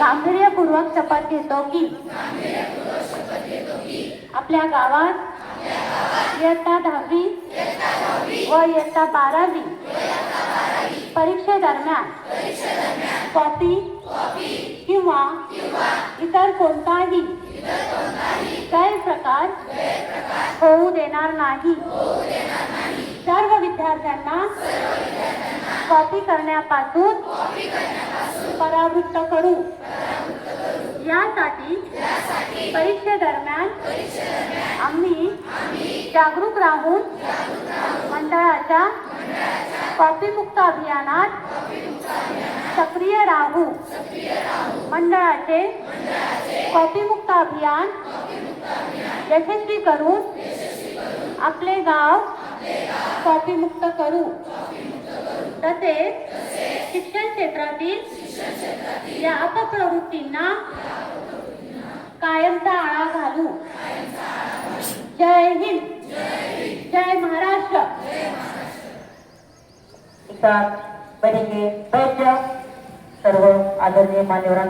गांभीर्यपूर्वक शपथ घेतो की आपल्या गावात इयत्ता 10वी व इयत्ता 12वी परीक्षेदरम्यान कॉपी किंवा इतर कोणताही गैरप्रकार होऊ देणार नाही। सर्व विद्यार्थ्यांना कॉपी करण्यापासून परावृत्त करू। यासाठी परीक्षेदरम्यान आम्ही जागरूक राहून मंडळाच्या कॉपीमुक्त अभियानात सक्रिय राहू। मंडळाचे कॉपीमुक्त अभियान यशस्वी करून आपले गाव कॉपीमुक्त करू। तसेच शिक्षण क्षेत्रातील या अपप्रवृत्तींना कायमचा आळा घालू। जय हिंद, जय महाराष्ट्र। सर्व आदरणीय मान्यवरांना